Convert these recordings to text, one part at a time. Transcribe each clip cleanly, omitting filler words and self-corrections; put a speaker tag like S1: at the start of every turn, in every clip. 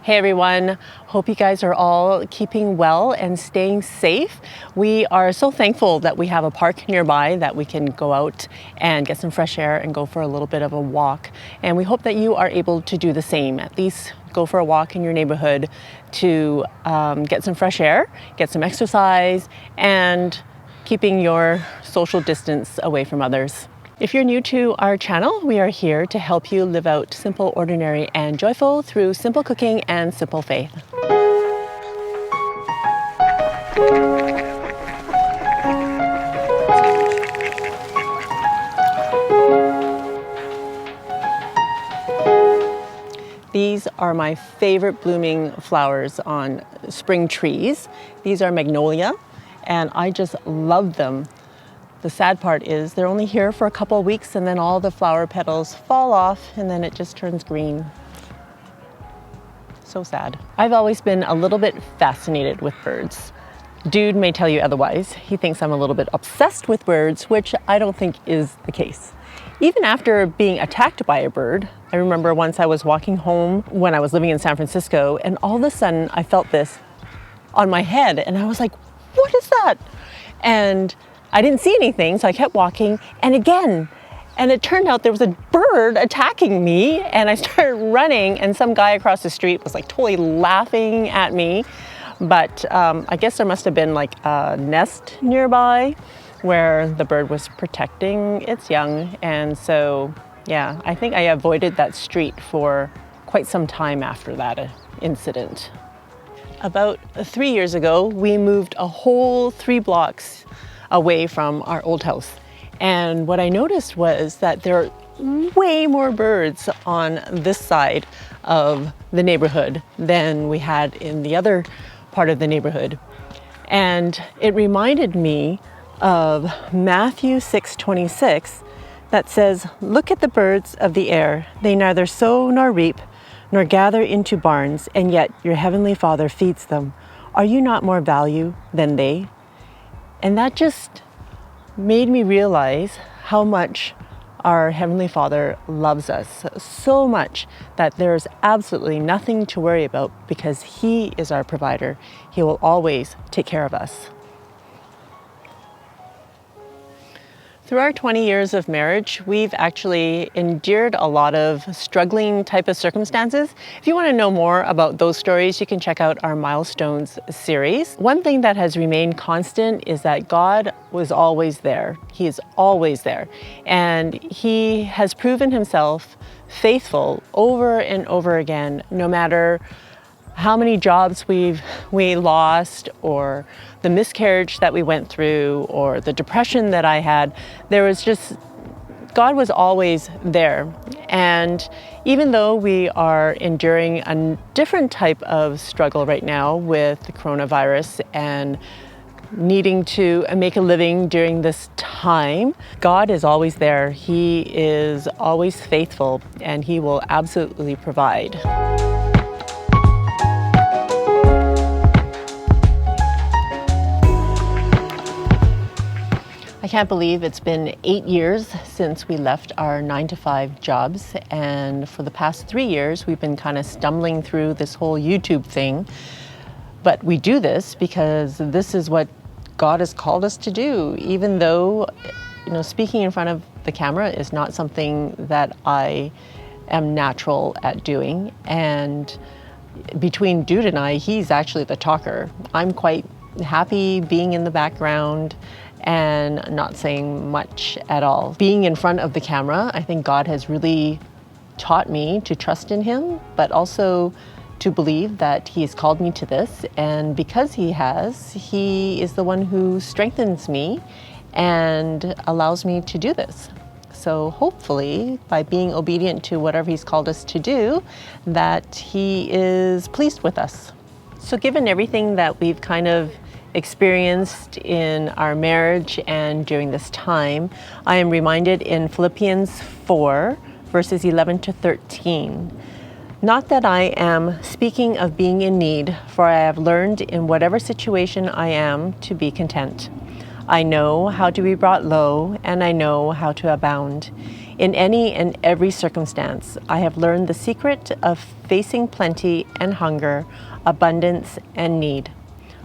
S1: Hey everyone, hope you guys are all keeping well and staying safe. We are so thankful that we have a park nearby that we can go out and get some fresh air and go for a little bit of a walk. And we hope that you are able to do the same, at least go for a walk in your neighborhood to get some fresh air, get some exercise, and keeping your social distance away from others. If you're new to our channel, we are here to help you live out simple, ordinary, and joyful through simple cooking and simple faith. These are my favorite blooming flowers on spring trees. These are Magnolia, and I just love them. The sad part is they're only here for a couple of weeks and then all the flower petals fall off and then it just turns green. So sad. I've always been a little bit fascinated with birds. Dude may tell you otherwise. He thinks I'm a little bit obsessed with birds, which I don't think is the case. Even after being attacked by a bird, I remember once I was walking home when I was living in San Francisco and all of a sudden I felt this on my head and I was like, what is that? And I didn't see anything, so I kept walking, and again, and it turned out there was a bird attacking me, and I started running, and some guy across the street was like totally laughing at me, but I guess there must have been like a nest nearby where the bird was protecting its young, and so, yeah, I think I avoided that street for quite some time after that incident. About 3 years ago, we moved a whole 3 blocks away from our old house. And what I noticed was that there are way more birds on this side of the neighborhood than we had in the other part of the neighborhood. And it reminded me of Matthew 6:26 that says, "Look at the birds of the air. They neither sow nor reap, nor gather into barns, and yet your heavenly Father feeds them. Are you not more value than they?" And that just made me realize how much our Heavenly Father loves us, so much that there's absolutely nothing to worry about because He is our provider. He will always take care of us. Through our 20 years of marriage, we've actually endured a lot of struggling type of circumstances. If you want to know more about those stories, you can check out our Milestones series. One thing that has remained constant is that God was always there. He is always there. And He has proven Himself faithful over and over again, no matter how many jobs we lost, or the miscarriage that we went through, or the depression that I had. God was always there. And even though we are enduring a different type of struggle right now with the coronavirus and needing to make a living during this time, God is always there. He is always faithful, and He will absolutely provide. I can't believe it's been 8 years since we left our 9-to-5 jobs, and for the past 3 years we've been kind of stumbling through this whole YouTube thing. But we do this because this is what God has called us to do, even though, speaking in front of the camera is not something that I am natural at doing. And between Dude and I, he's actually the talker. I'm quite happy being in the background and not saying much at all. Being in front of the camera, I think God has really taught me to trust in Him, but also to believe that He has called me to this. And because He has, He is the one who strengthens me and allows me to do this. So hopefully, by being obedient to whatever He's called us to do, that He is pleased with us. So given everything that we've kind of experienced in our marriage and during this time, I am reminded in Philippians 4, verses 11 to 13. "Not that I am speaking of being in need, for I have learned in whatever situation I am to be content. I know how to be brought low, and I know how to abound. In any and every circumstance, I have learned the secret of facing plenty and hunger, abundance and need.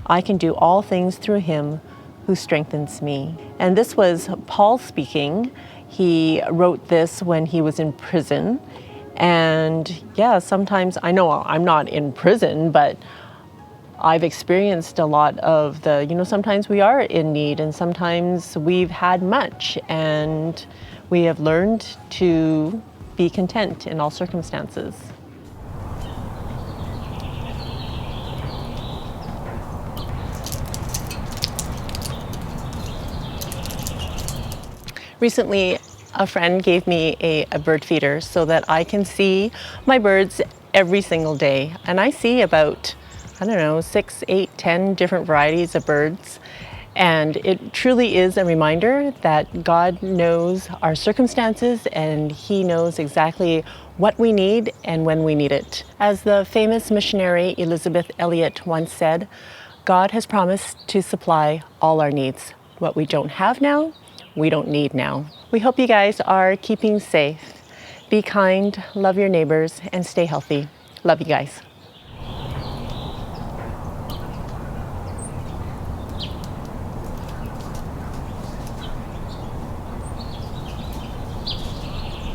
S1: I can do all things through Him who strengthens me. And this was Paul speaking. He wrote this when he was in prison. And yeah, sometimes, I know I'm not in prison, but I've experienced a lot of sometimes we are in need and sometimes we've had much, and we have learned to be content in all circumstances. Recently, a friend gave me a bird feeder so that I can see my birds every single day. And I see about, 6, 8, 10 different varieties of birds. And it truly is a reminder that God knows our circumstances and He knows exactly what we need and when we need it. As the famous missionary Elizabeth Elliot once said, God has promised to supply all our needs. What we don't have now, we don't need now. We hope you guys are keeping safe. Be kind, love your neighbors, and stay healthy. Love you guys.